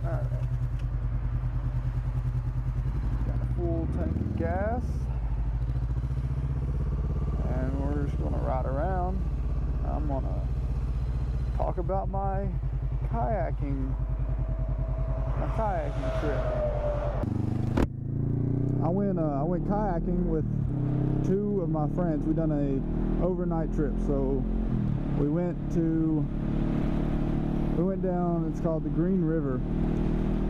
Alright. Got a full tank of gas. And we're just gonna ride around. I'm gonna talk about my kayaking trip. I went kayaking with two of my friends. We done a overnight trip. So we went down, it's called the Green River.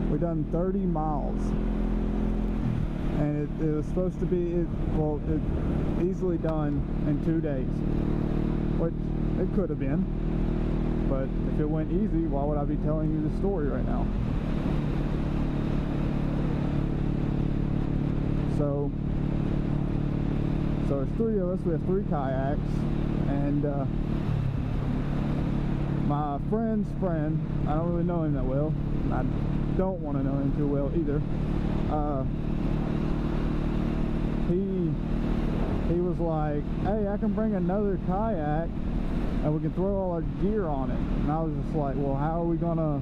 We done 30 miles. And it was supposed to be it easily done in 2 days. Which it could have been. But if it went easy, why would I be telling you the story right now? So there's three of us. We have 3 kayaks, and my friend's friend, I don't really know him that well, and I don't want to know him too well either. He was like, hey, I can bring another kayak and we can throw all our gear on it. And I was just like, well, how are we gonna,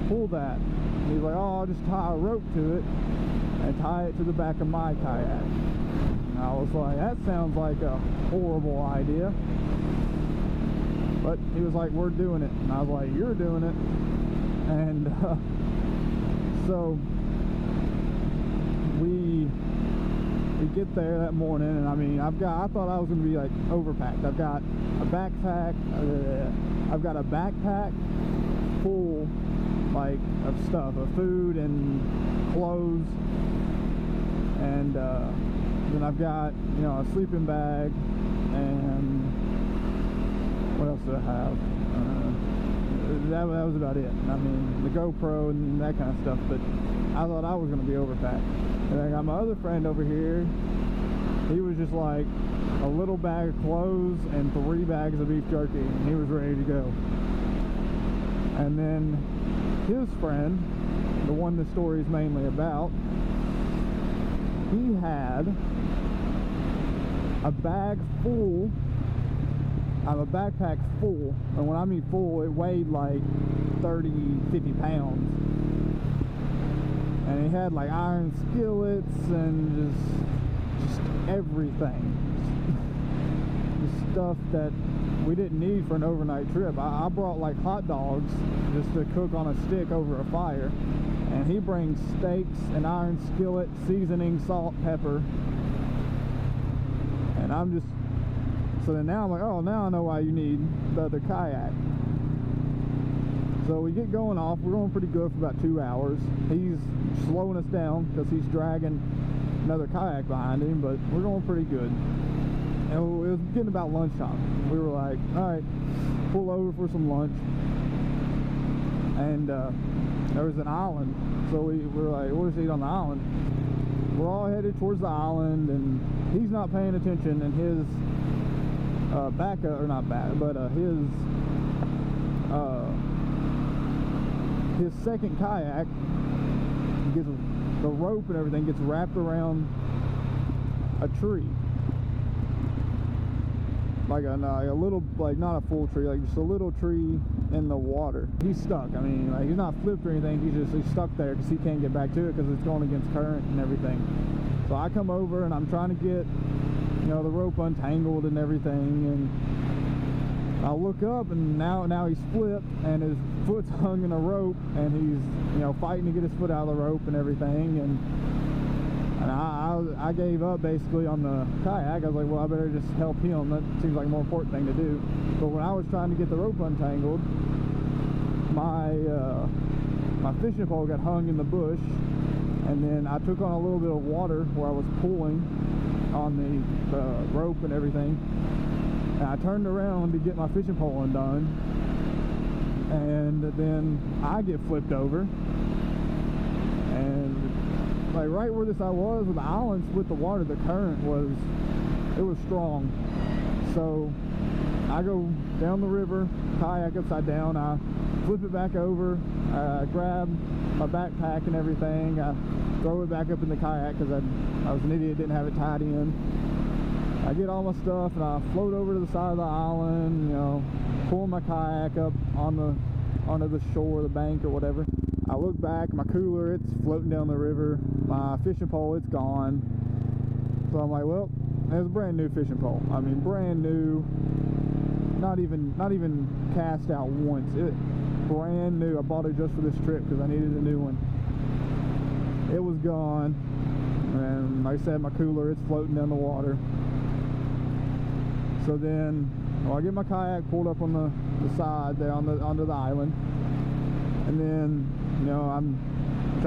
pull that? And he's like, oh, I'll just tie a rope to it and tie it to the back of my kayak. And I was like, that sounds like a horrible idea. But he was like, we're doing it. And I was like, you're doing it. And so we get there that morning, and I mean, I thought I was gonna be like overpacked. I've got a backpack full like of stuff, of food and clothes, and then I've got a sleeping bag, and what else did I have? That was about it. I mean, the GoPro and that kind of stuff, but I thought I was gonna be overpacked. And I got my other friend over here. He was just like a little bag of clothes and 3 bags of beef jerky, and he was ready to go. And then his friend, the one the story is mainly about, he had a bag full, a backpack full, and when I mean full, it weighed like 50 pounds. And he had like iron skillets and just everything. Just stuff that we didn't need for an overnight trip. I brought like hot dogs just to cook on a stick over a fire. And he brings steaks, an iron skillet, seasoning, salt, pepper. And I'm just... So then now I'm like, oh, now I know why you need the other kayak. So we get going off. We're going pretty good for about 2 hours. He's slowing us down because he's dragging another kayak behind him, but we're going pretty good. And it was getting about lunchtime. We were like, all right, pull over for some lunch. And there was an island, so we were like, we'll just eat on the island. We're all headed towards the island, and he's not paying attention, and his his second kayak gets the rope and everything gets wrapped around a tree, like a little, like not a full tree, like just a little tree in the water. He's stuck. I mean, like, he's not flipped or anything. He's stuck there because he can't get back to it because it's going against current and everything. So I come over and I'm trying to get the rope untangled and everything, and I look up, and now he's flipped and his foot's hung in a rope, and he's fighting to get his foot out of the rope and everything, and I gave up basically on the kayak. I was like, well, I better just help him. That seems like a more important thing to do. But when I was trying to get the rope untangled, my fishing pole got hung in the bush, and then I took on a little bit of water where I was pulling on the rope and everything, and I turned around to get my fishing pole undone, and then I get flipped over, and like right where I was, where the island split the water, the current was strong. So I go down the river, kayak upside down, I flip it back over, I grab my backpack and everything, I throw it back up in the kayak because I was an idiot, didn't have it tied in. I get all my stuff and I float over to the side of the island, pulling my kayak up on onto the shore, the bank or whatever. I look back, my cooler, it's floating down the river. My fishing pole, it's gone. So I'm like, well, it's a brand new fishing pole. I mean, brand new, not even cast out once. It brand new. I bought it just for this trip because I needed a new one. It was gone, and like I said, my cooler, it's floating down the water. So then, well, I get my kayak pulled up on the side there onto the island, and then, you know, I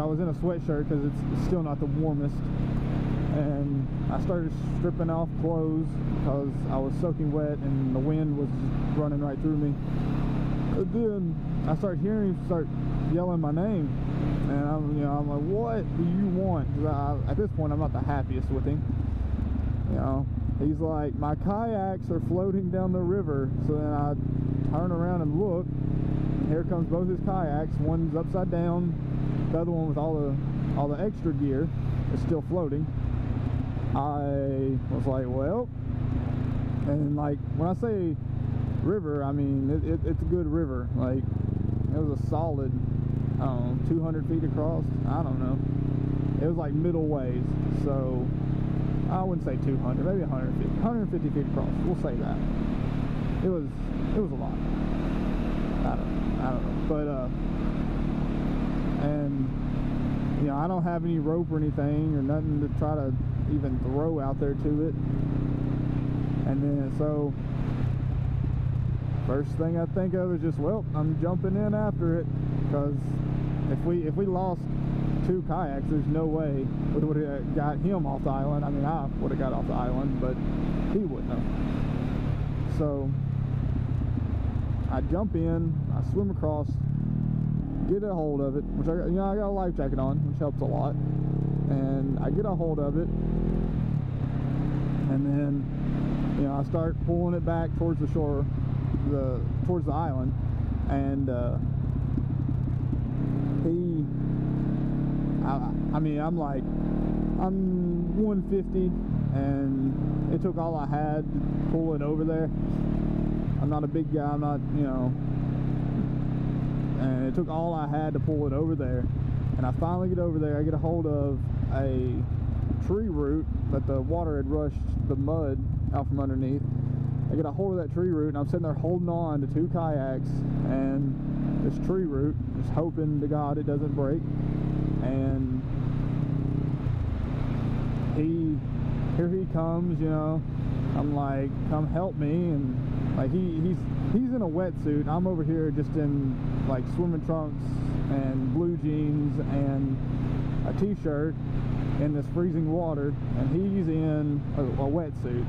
was in a sweatshirt because it's still not the warmest, and I started stripping off clothes because I was soaking wet and the wind was running right through me. And then I started hearing him start yelling my name, and I'm like, what do you want? 'Cause at this point, I'm not the happiest with him. You know, he's like, my kayaks are floating down the river. So then I turn around and look, and here comes both his kayaks. One's upside down, the other one with all the extra gear is still floating. I was like, well, and like when I say river, I mean it's a good river. Like, it was a solid, I don't know, 200 feet across. I don't know. It was like middle ways, so I wouldn't say 200, maybe 150 feet across. We'll say that. It was a lot. I don't know. But and you know, I don't have any rope or anything or nothing to try to even throw out there to it. And then so first thing I think of is just, well, I'm jumping in after it, because if we lost 2 kayaks, there's no way we would have got him off the island. I mean, I would have got off the island, but he wouldn't have. So I jump in, I swim across, get a hold of it, which I got a life jacket on, which helps a lot. And I get a hold of it, and then, you know, I start pulling it back towards the shore, towards the island, and I mean, I'm 150, and it took all I had to pull it over there. I'm not a big guy, I'm not, you know, and it took all I had to pull it over there. And I finally get over there, I get a hold of a tree root that the water had rushed the mud out from underneath. I get a hold of that tree root, and I'm sitting there holding on to 2 kayaks and this tree root, just hoping to God it doesn't break. And here he comes, you know. I'm like, come help me. And like he's in a wetsuit. I'm over here just in like swimming trunks and blue jeans and a t-shirt in this freezing water, and he's in a wetsuit,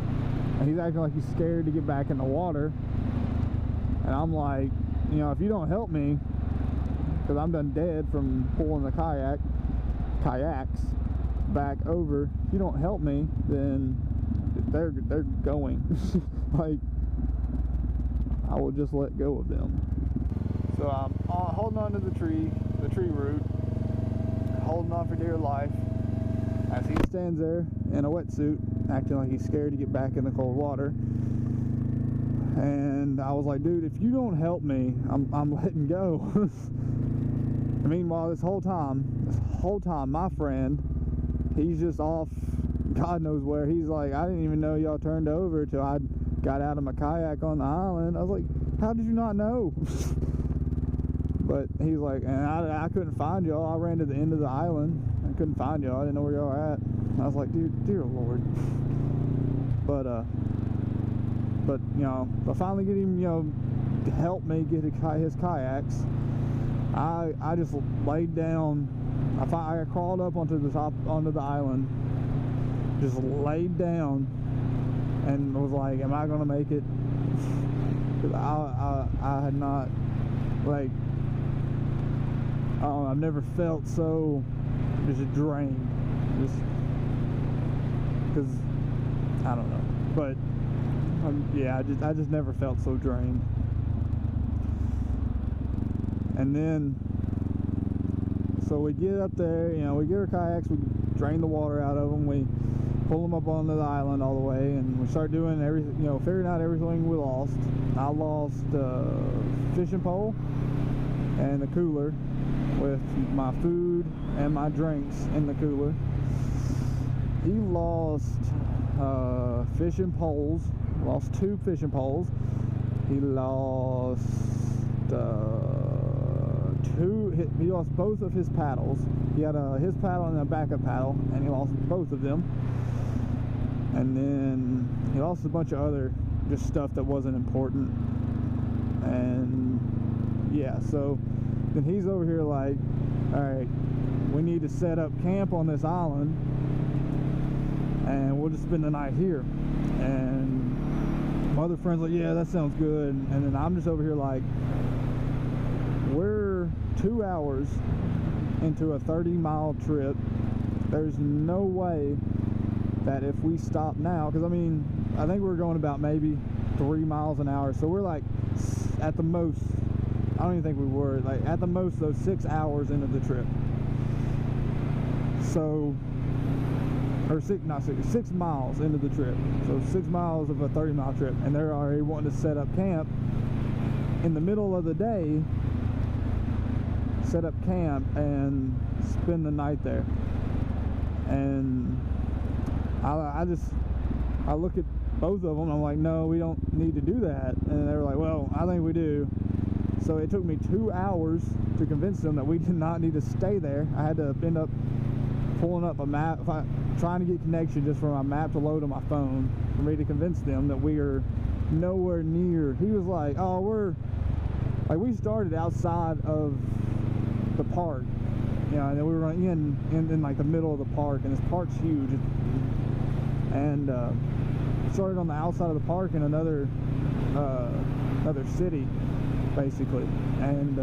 and he's acting like he's scared to get back in the water. And I'm like, you know, if you don't help me, because I'm done dead from pulling the kayaks back over, if you don't help me, then they're going. Like, I will just let go of them. So I'm holding on to the tree root, holding on for dear life, as he stands there in a wetsuit, acting like he's scared to get back in the cold water. And I was like, dude, if you don't help me, I'm letting go. And meanwhile, this whole time, my friend, he's just off, God knows where. He's like, I didn't even know y'all turned over till I got out of my kayak on the island. I was like, how did you not know? But he's like, and I couldn't find y'all. I ran to the end of the island. I couldn't find y'all. I didn't know where y'all were at. I was like, dude, dear Lord. But you know, I finally get him, you know, to help me get his kayaks. I just laid down. I crawled up onto the island, just laid down, and was like, am I gonna make it? Because I had not, like, I don't know, I've never felt so just drained, just because I don't know, but yeah, I just never felt so drained. And then, so we get up there, you know, we get our kayaks, we drain the water out of them, we pull them up onto the island all the way, and we start doing everything, you know, figuring out everything we lost. I lost a fishing pole, and the cooler with my food and my drinks in the cooler. He lost fishing poles, lost 2 fishing poles. He lost he lost both of his paddles. He had his paddle and a backup paddle, and he lost both of them. And then he lost a bunch of other just stuff that wasn't important. And yeah, so then he's over here like, all right, we need to set up camp on this island and we'll just spend the night here. And my other friend's like, yeah, that sounds good. And then I'm just over here like, we're 2 hours into a 30-mile trip. There's no way that if we stop now, because I mean, I think we're going about maybe 3 miles an hour, so we're like at the most, I don't even think we were, like at the most those 6 hours into the trip. So, or 6 miles into the trip. So 6 miles of a 30-mile trip, and they're already wanting to set up camp in the middle of the day, set up camp and spend the night there. And I look at both of them, I'm like, no, we don't need to do that. And they were like, well, I think we do. So it took me 2 hours to convince them that we did not need to stay there. I had to end up pulling up a map, trying to get connection just for my map to load on my phone for me to convince them that we are nowhere near. He was like, oh, we started outside of the park, you know, and then we were in like the middle of the park, and this park's huge. And started on the outside of the park in another city, basically. And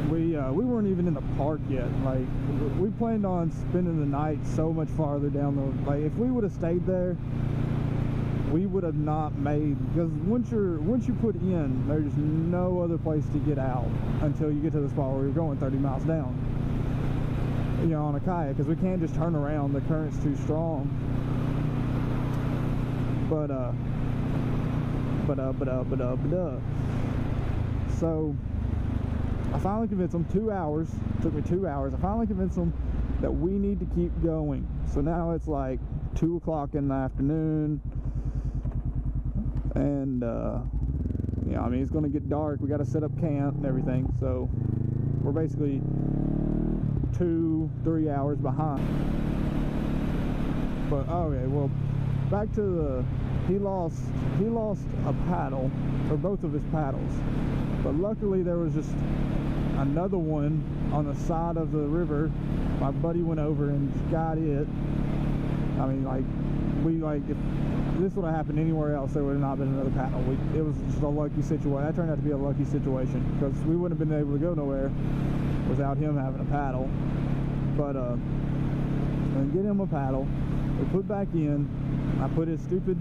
we weren't even in the park yet. Like, we planned on spending the night so much farther down the, like, if we would have stayed there, we would have not made, because once you put in, there's no other place to get out until you get to the spot where you're going 30 miles down, you know, on a kayak, because we can't just turn around, the current's too strong. So I finally convinced them, 2 hours, took me 2 hours, I finally convinced them that we need to keep going. So now it's like 2 o'clock in the afternoon, and yeah, I mean, it's going to get dark, we got to set up camp and everything, so we're basically 2-3 hours behind. But okay, well, back to the, he lost a paddle, or both of his paddles, but luckily there was just another one on the side of the river. My buddy went over and got it. I mean, if this would have happened anywhere else, there would have not been another paddle. It was just a lucky situation. That turned out to be a lucky situation, because we wouldn't have been able to go nowhere without him having a paddle. But and get him a paddle, we put back in, I put his stupid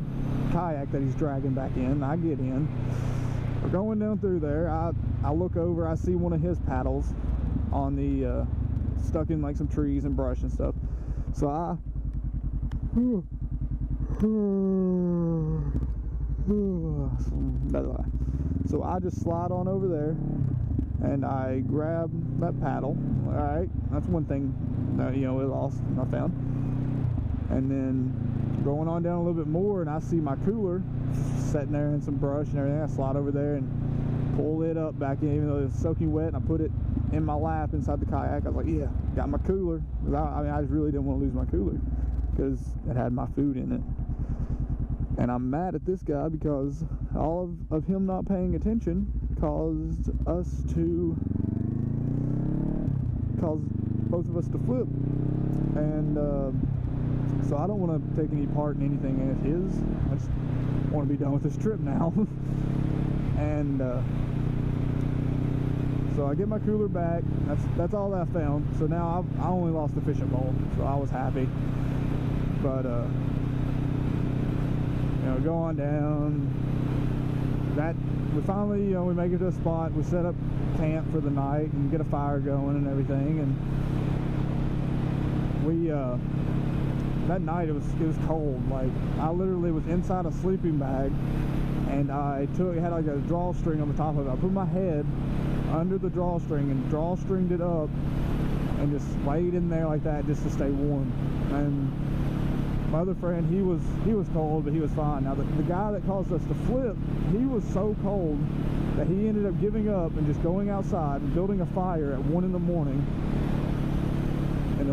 kayak that he's dragging back in, I get in, we're going down through there, I look over, I see one of his paddles on the stuck in like some trees and brush and stuff. So I just slide on over there and I grab that paddle. Alright, that's one thing that, you know, we lost and I found. And then going on down a little bit more, and I see my cooler sitting there in some brush and everything. I slide over there and pull it up back in, even though it was soaking wet, and I put it in my lap inside the kayak. I was like, yeah, got my cooler. I mean, I just really didn't want to lose my cooler because it had my food in it. And I'm mad at this guy because all of him not paying attention caused both of us to flip. And so I don't want to take any part in anything of his. I just want to be done with this trip now. And so I get my cooler back. That's all that I found. So now I only lost the fishing pole, so I was happy. But you know, go on down. That we finally, you know, we make it to a spot. We set up camp for the night and get a fire going and everything. And we that night it was cold. Like, I literally was inside a sleeping bag, and I had like a drawstring on the top of it. I put my head under the drawstring and drawstringed it up and just laid in there like that just to stay warm. And my other friend, he was cold, but he was fine. Now the guy that caused us to flip, he was so cold that he ended up giving up and just going outside and building a fire at 1 in the morning. And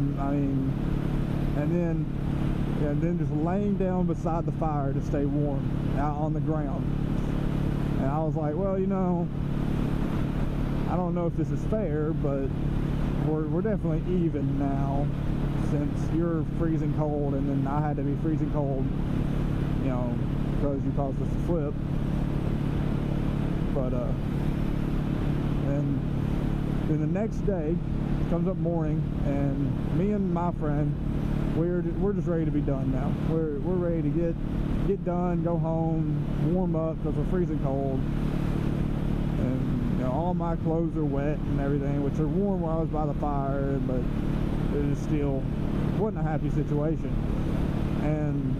then just laying down beside the fire to stay warm out on the ground. And I was like, well, you know, I don't know if this is fair, but we're definitely even now, since you're freezing cold and then I had to be freezing cold, you know, because you caused us to flip. But and then the next day comes up morning, and me and my friend, we're just ready to be done now. We're ready to get done, go home, warm up, because we're freezing cold. And you know, all my clothes are wet and everything, which are warm while I was by the fire, but it was still wasn't a happy situation. And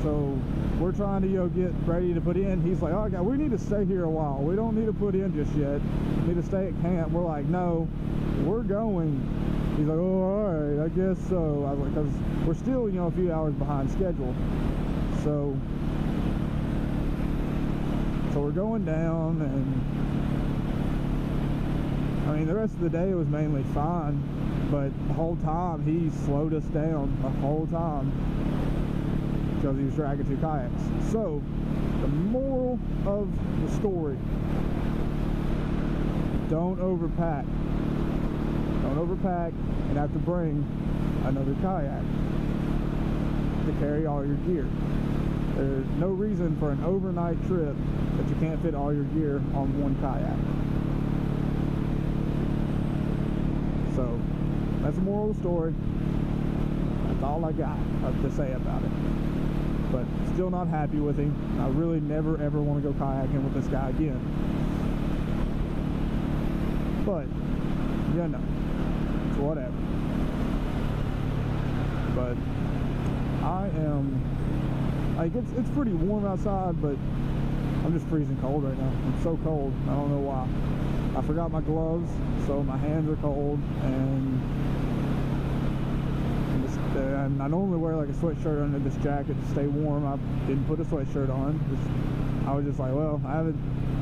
so we're trying to, you know, get ready to put in. He's like, oh God, we need to stay here a while. We don't need to put in just yet. We need to stay at camp. We're like, no, we're going. He's like, oh, all right, I guess so. I was like, because we're still, you know, a few hours behind schedule. So we're going down, and I mean, the rest of the day was mainly fine, but the whole time he slowed us down the whole time because he was dragging 2 kayaks. So the moral of the story: don't overpack. Don't overpack and have to bring another kayak to carry all your gear. There's no reason for an overnight trip that you can't fit all your gear on one kayak. So that's the moral of the story. That's all I got to say about it. But still not happy with him. I really never ever want to go kayaking with this guy again. But you know, it's whatever. But I am like, it's pretty warm outside, but I'm just freezing cold right now. I'm so cold. I don't know why. I forgot my gloves, so my hands are cold, and I normally wear like a sweatshirt under this jacket to stay warm. I didn't put a sweatshirt on. I was just like, well, I haven't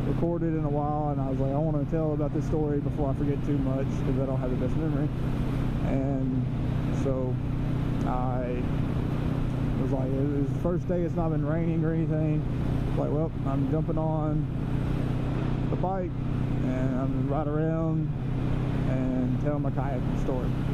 recorded in a while, and I was like, I want to tell about this story before I forget too much, because I don't have the best memory. And so I was like, it's the first day it's not been raining or anything. Like, well, I'm jumping on the bike and I'm gonna ride around and tell my kayaking story.